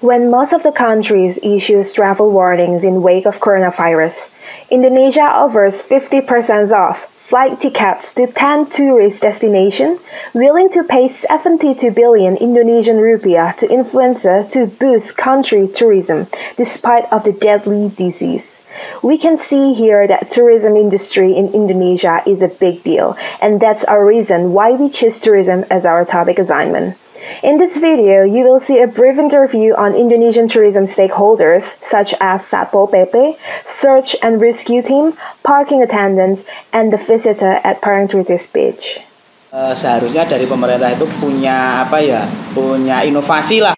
When most of the countries issues travel warnings in wake of coronavirus, Indonesia offers 50% off flight tickets to 10 tourist destinations, willing to pay 72 billion Indonesian rupiah to influencer to boost country tourism despite of the deadly disease. We can see here that tourism industry in Indonesia is a big deal, and that's our reason why we choose tourism as our topic assignment. In this video, you will see a brief interview on Indonesian tourism stakeholders such as Satpol PP, search and rescue team, parking attendants, and the visitor at Parangtritis Beach. Seharusnya dari pemerintah itu punya punya inovasi lah.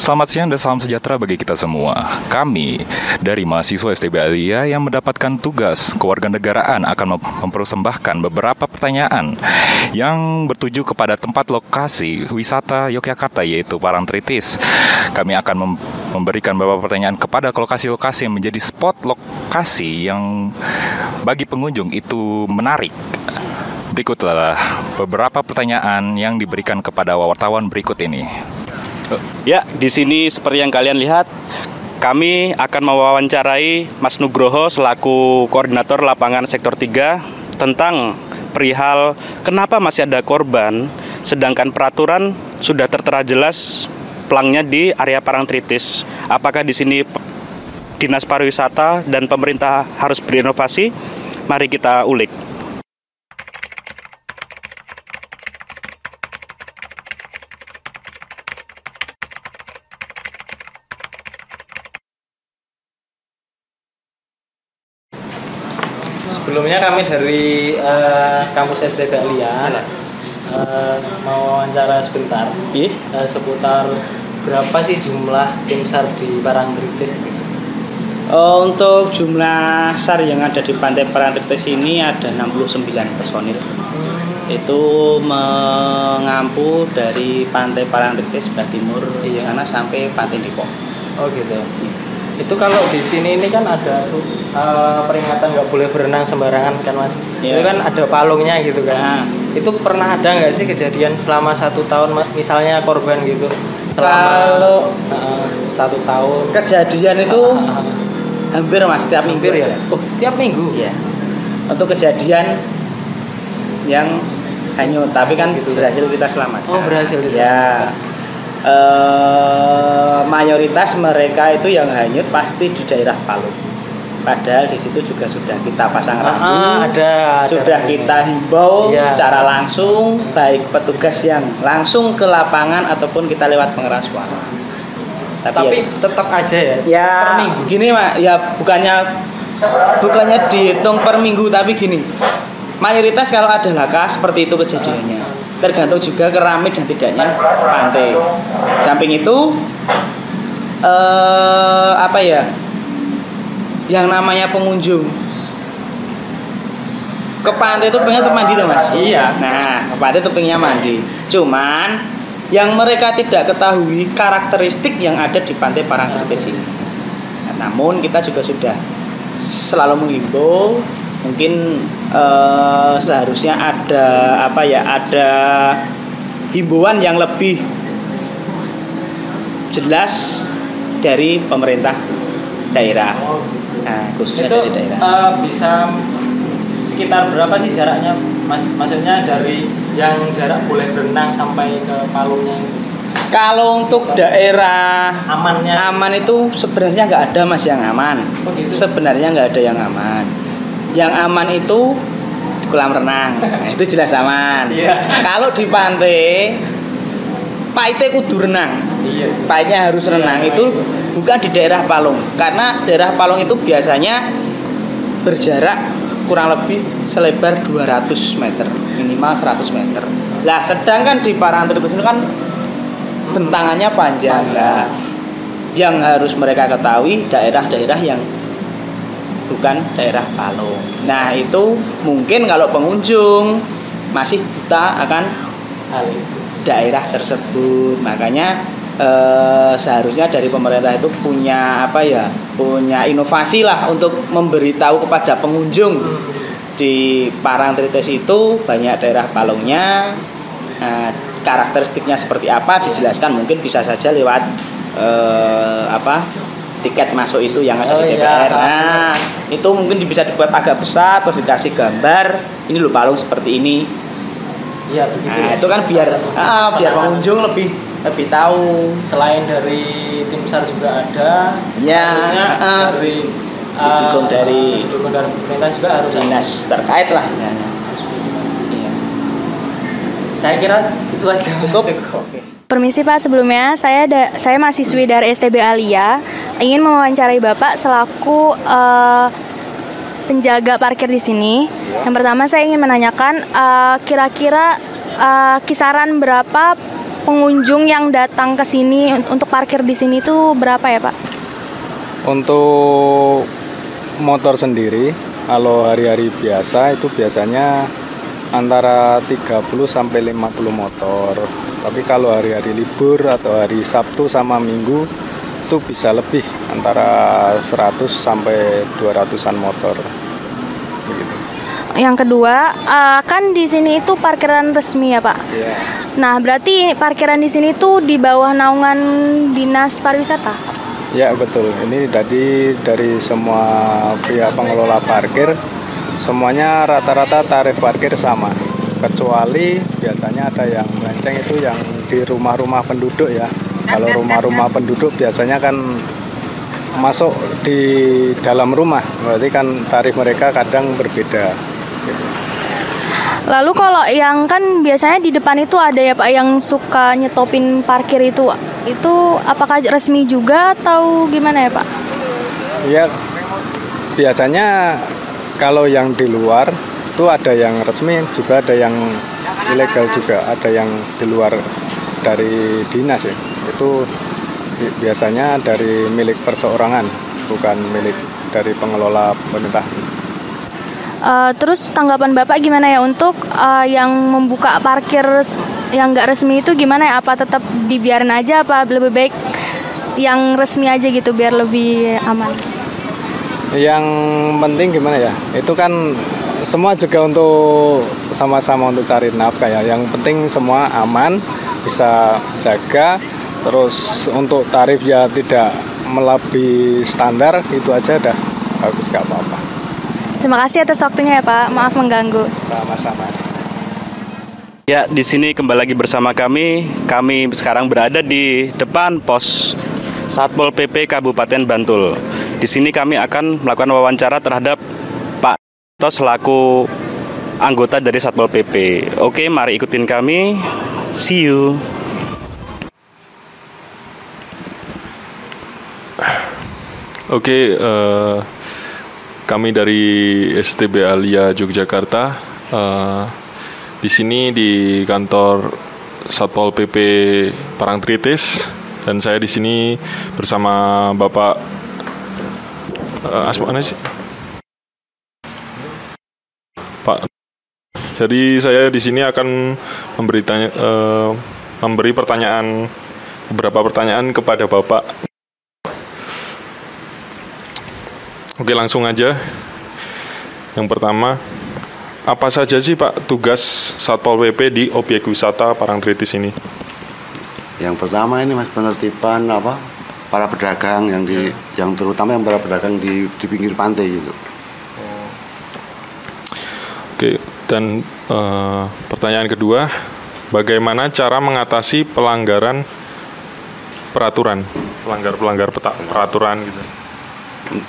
Selamat siang dan salam sejahtera bagi kita semua. Kami dari mahasiswa STB Alia yang mendapatkan tugas kewarganegaraan akan mempersembahkan beberapa pertanyaan yang bertuju kepada tempat lokasi wisata Yogyakarta yaitu Parangtritis. Kami akan memberikan beberapa pertanyaan kepada lokasi-lokasi yang menjadi spot lokasi yang bagi pengunjung itu menarik. Berikutlah beberapa pertanyaan yang diberikan kepada wartawan berikut ini. Ya, di sini seperti yang kalian lihat, kami akan mewawancarai Mas Nugroho selaku koordinator lapangan sektor 3 tentang perihal kenapa masih ada korban sedangkan peraturan sudah tertera jelas pelangnya di area Parangtritis. Apakah di sini Dinas Pariwisata dan pemerintah harus berinovasi? Mari kita ulik. Sebelumnya kami dari kampus STB Alia mau wawancara sebentar seputar berapa sih jumlah tim SAR di Parangtritis? Untuk jumlah SAR yang ada di pantai Parangtritis ini ada 69 personil. Itu mengampu dari pantai Parangtritis sebelah timur sana sampai pantai Depok. Oh gitu. Itu kalau di sini ini kan ada peringatan nggak boleh berenang sembarangan kan Mas? Itu kan ada palungnya gitu kan. Itu pernah ada nggak sih kejadian selama 1 tahun misalnya korban gitu? Kalau 1 tahun kejadian itu hampir Mas tiap minggu ya? Oh, tiap minggu? Iya. Untuk kejadian yang hanyut, tapi kan gitu, berhasil kita selamatkan. Oh, berhasil Ya. diselamatkan. Mayoritas mereka itu yang hanyut pasti di daerah Palu. Padahal di situ juga sudah kita pasang rambu, sudah kita himbau secara langsung, baik petugas yang langsung ke lapangan ataupun kita lewat pengeras suara. Tapi tetap aja ya. Ya, per minggu. Gini Mak, ya bukannya dihitung per minggu, tapi gini. Mayoritas kalau ada laka seperti itu kejadiannya. Tergantung juga keramik dan tidaknya pantai. Samping itu yang namanya pengunjung ke pantai itu pengen mandi tuh Mas. Iya. Nah, ke pantai itu pengennya mandi. Cuman yang mereka tidak ketahui karakteristik yang ada di pantai Parangtritis ini. Namun kita juga sudah selalu menghimbau. Mungkin seharusnya ada ada himbauan yang lebih jelas dari pemerintah daerah. Nah, khususnya itu, dari daerah. Bisa sekitar berapa sih jaraknya, Mas? Maksudnya dari yang jarak boleh berenang sampai ke palungnya itu? Kalau untuk daerah aman itu sebenarnya nggak ada Mas yang aman. Oh, gitu? Sebenarnya nggak ada yang aman. Yang aman itu di kolam renang. Nah, itu jelas aman. Kalau di pantai, paite kudu renang. Paitnya harus renang. Itu bukan di daerah Palung. Karena daerah Palung itu biasanya berjarak kurang lebih selebar 200 meter, minimal 100 meter. Lah, sedangkan di Parangtritis itu kan bentangannya panjang. Yang harus mereka ketahui daerah-daerah yang bukan daerah palung. Nah, itu mungkin kalau pengunjung masih buta akan hal itu, daerah tersebut. Makanya seharusnya dari pemerintah itu punya punya inovasi lah untuk memberitahu kepada pengunjung di Parangtritis itu banyak daerah palungnya. Karakteristiknya seperti apa dijelaskan, mungkin bisa saja lewat tiket masuk itu yang ada di DPR. Nah, itu mungkin bisa dibuat agak besar terus dikasih gambar, ini loh palung seperti ini. Iya, begitu. Nah, itu kan biar pengunjung lebih tahu. Selain dari tim SAR juga ada. Ya, harusnya dari pemerintah juga harus dinas terkait lah. Iya. Saya kira itu aja. Cukup. Oke. Permisi Pak, sebelumnya saya mahasiswi dari STB Alia, ingin mewawancarai Bapak selaku penjaga parkir di sini. Yang pertama saya ingin menanyakan kira-kira kisaran berapa pengunjung yang datang ke sini untuk parkir di sini itu berapa ya Pak? Untuk motor sendiri, kalau hari-hari biasa itu biasanya antara 30 sampai 50 motor. Tapi kalau hari-hari libur atau hari Sabtu sama Minggu itu bisa lebih, antara 100 sampai 200-an motor. Begitu. Yang kedua, kan di sini itu parkiran resmi ya Pak? Iya. Nah, berarti parkiran di sini tuh di bawah naungan Dinas Pariwisata? Ya betul, ini dari semua pihak pengelola parkir, semuanya rata-rata tarif parkir sama. Kecuali biasanya ada yang melenceng itu yang di rumah-rumah penduduk ya. Kalau rumah-rumah penduduk biasanya kan masuk di dalam rumah, berarti kan tarif mereka kadang berbeda. Lalu kalau yang kan biasanya di depan itu ada ya Pak yang suka nyetopin parkir itu apakah resmi juga atau gimana ya Pak? Ya biasanya kalau yang di luar itu ada yang resmi juga ada yang ilegal juga, ada yang di luar dari dinas ya. Itu biasanya dari milik perseorangan, bukan milik dari pengelola pemerintah. Terus tanggapan Bapak gimana ya untuk yang membuka parkir yang nggak resmi itu gimana ya? Apa tetap dibiarin aja apa lebih baik yang resmi aja gitu biar lebih aman? Yang penting gimana ya? Itu kan semua juga untuk sama-sama untuk cari nafkah ya. Yang penting semua aman, bisa jaga. Terus untuk tarif ya tidak melebihi standar, itu aja dah bagus, gak apa-apa. Terima kasih atas waktunya ya Pak, maaf mengganggu. Sama-sama. Ya, di sini kembali lagi bersama kami. Kami sekarang berada di depan pos Satpol PP Kabupaten Bantul. Di sini kami akan melakukan wawancara terhadap Pak Tos selaku anggota dari Satpol PP. Oke, mari ikutin kami. See you. Oke, kami dari STB Alia Yogyakarta. Di sini di kantor Satpol PP Parangtritis, dan saya di sini bersama Bapak Asma sih? Pak. Jadi saya di sini akan memberi beberapa pertanyaan kepada Bapak. Oke, langsung aja. Yang pertama, apa saja sih Pak tugas Satpol PP di objek wisata Parangtritis ini? Yang pertama ini Mas, penertiban para pedagang yang terutama yang para pedagang di pinggir pantai gitu. Oke, dan pertanyaan kedua, bagaimana cara mengatasi pelanggaran peraturan, pelanggar peraturan gitu?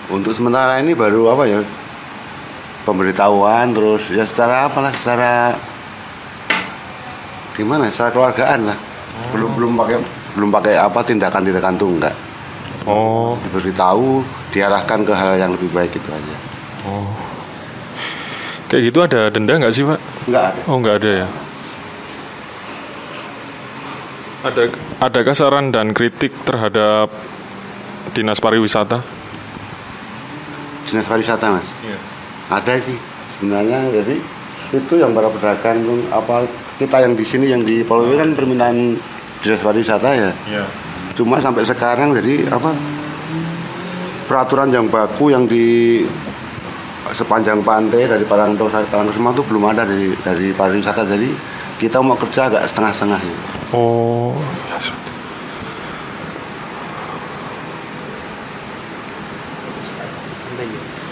Untuk sementara ini baru pemberitahuan, terus ya secara gimana, secara keluargaan lah. Belum pakai tindakan tuh enggak. Oh. Diberitahu, diarahkan ke hal yang lebih baik itu aja. Oh. Kayak gitu ada denda nggak sih Pak? Nggak ada. Oh, nggak ada ya. Adakah saran dan kritik terhadap Dinas Pariwisata? Dinas Pariwisata, Mas. Iya. Ada sih sebenarnya, jadi itu yang para pedagang apa kita yang di sini yang di Pulau kan permintaan Dinas Pariwisata ya. Iya. Cuma sampai sekarang jadi apa peraturan yang baku yang di sepanjang pantai dari Parangkusumo itu belum ada dari pariwisata, jadi kita mau kerja agak setengah-setengah gitu. Oh,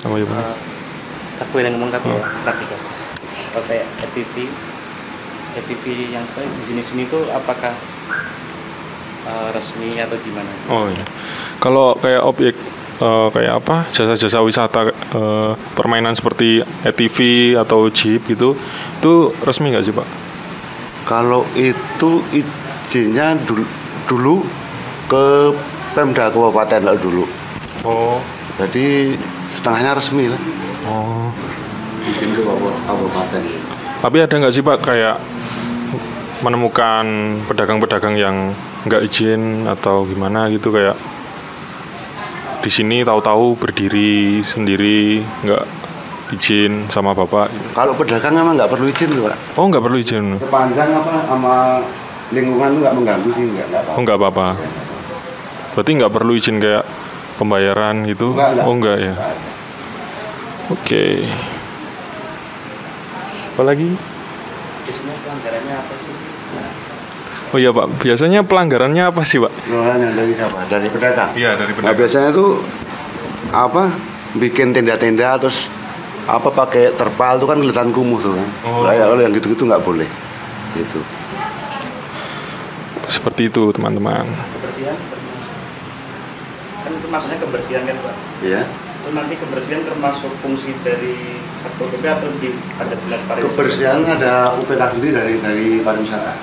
apa ya, Pak? Aku yang ngomong tapi praktikal. Kalau kayak ETV yang di sini tuh apakah resmi atau gimana? Oh iya. Kalau kayak objek kayak apa jasa-jasa wisata permainan seperti ATV atau jeep gitu, itu resmi nggak sih Pak? Kalau itu izinnya dulu ke Pemda Kabupaten dulu. Oh. Jadi setengahnya resmi lah. Oh. Izin ke kabupaten. Tapi ada nggak sih Pak kayak menemukan pedagang-pedagang yang nggak izin atau gimana gitu, kayak di sini tahu-tahu berdiri sendiri nggak izin sama Bapak? Kalau pedagang memang nggak perlu izin Pak. Oh, nggak perlu izin. Sepanjang sama lingkungan itu nggak mengganggu sih, nggak apa-apa. Oh, nggak apa-apa. Berarti nggak perlu izin kayak pembayaran gitu? Enggak. Oh, enggak ya. Oke. Apa lagi? Biasanya pelanggarannya apa sih? Oh iya Pak, biasanya pelanggarannya apa sih Pak? Pelanggaran dari siapa? Dari pedagang? Iya, dari Nah, biasanya tuh apa? Bikin tenda-tenda terus apa pakai terpal tuh kan kelihatan kumuh tuh kan. Kalau yang gitu-gitu nggak boleh. Gitu. Seperti itu teman-teman. Kebersihan? Kan itu maksudnya kebersihan kan Pak? Iya. Itu nanti kebersihan termasuk fungsi dari Satpol PP atau ada dinas pariwisata? Kebersihan ada UPK sendiri dari pariwisata.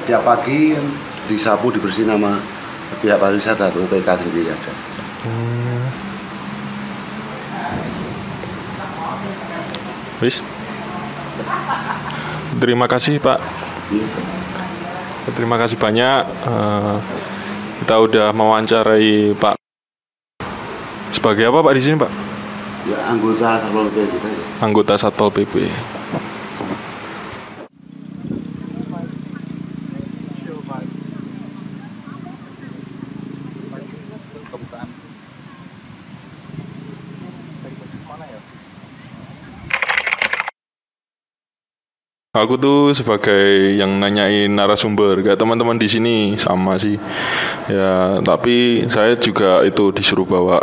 Tiap pagi kan disapu dibersihin sama pihak pariwisata atau UPK sendiri ada. Wis. Terima kasih Pak. Terima kasih banyak. Kita udah mewawancarai Pak. Sebagai apa Pak di sini Pak? Ya, anggota Satpol PP. Anggota Satpol PP. Aku tuh sebagai yang nanyain narasumber, kayak teman-teman di sini sama sih. Ya, tapi saya juga itu disuruh bawa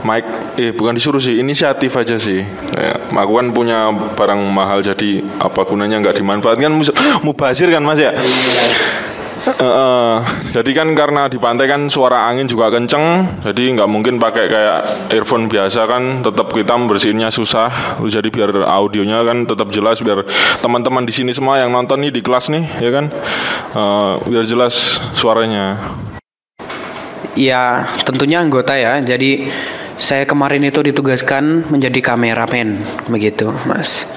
mic, bukan disuruh sih, inisiatif aja sih. Ya, aku kan punya barang mahal, jadi apa gunanya nggak dimanfaatkan, mubazir kan Mas ya. Jadi kan karena di pantai kan suara angin juga kenceng, jadi nggak mungkin pakai kayak earphone biasa kan, tetap kita membersihinnya susah. Jadi biar audionya kan tetap jelas, biar teman-teman di sini semua yang nonton nih di kelas nih, ya kan, biar jelas suaranya. Ya tentunya anggota ya. Jadi saya kemarin itu ditugaskan menjadi kameramen, begitu Mas.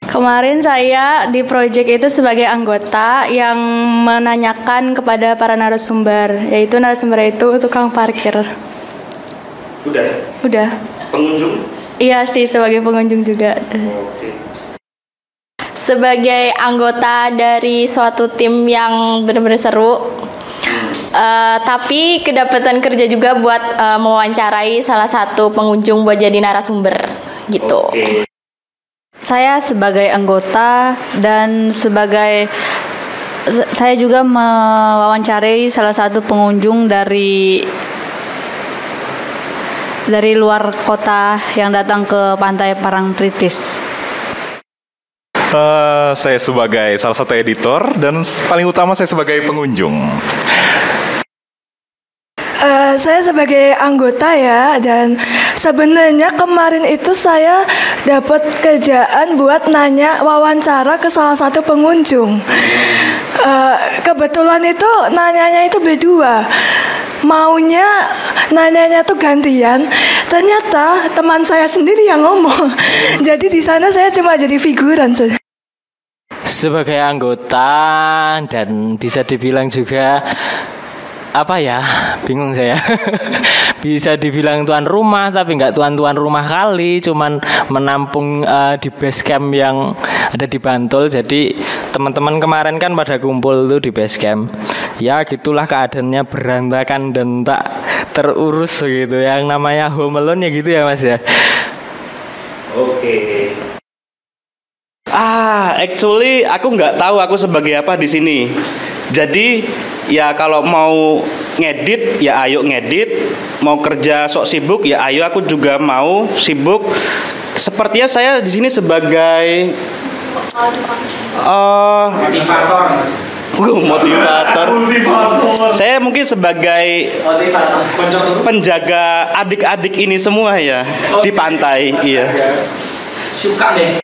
Kemarin saya di proyek itu sebagai anggota yang menanyakan kepada para narasumber, yaitu narasumber itu tukang parkir. Udah. Pengunjung? Iya sih, sebagai pengunjung juga. Oke. Sebagai anggota dari suatu tim yang benar-benar seru, tapi kedapatan kerja juga buat mewawancarai salah satu pengunjung buat jadi narasumber gitu. Okay. Saya sebagai anggota dan saya juga mewawancarai salah satu pengunjung dari luar kota yang datang ke Pantai Parangtritis. Saya sebagai salah satu editor dan paling utama saya sebagai pengunjung. Saya sebagai anggota ya, dan sebenarnya kemarin itu saya dapat kerjaan buat nanya wawancara ke salah satu pengunjung. Kebetulan itu nanyanya itu berdua, maunya nanyanya tuh gantian. Ternyata teman saya sendiri yang ngomong. Jadi di sana saya cuma jadi figuran saja. Sebagai anggota dan bisa dibilang juga apa ya, bingung saya. Bisa dibilang tuan rumah tapi nggak tuan rumah kali, cuman menampung di base camp yang ada di Bantul. Jadi teman-teman kemarin kan pada kumpul tuh di base camp. Ya gitulah keadaannya, berantakan dan tak terurus gitu. Yang namanya home alone ya gitu ya Mas ya. Oke. Actually aku nggak tahu aku sebagai apa di sini. Jadi ya kalau mau ngedit ya ayo ngedit, mau kerja sok sibuk ya ayo aku juga mau sibuk. Sepertinya saya di sini sebagai motivator. Saya mungkin sebagai penjaga adik-adik ini semua ya di pantai. Iya. Suka deh.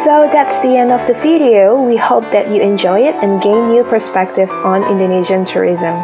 So that's the end of the video. We hope that you enjoy it and gain new perspective on Indonesian tourism.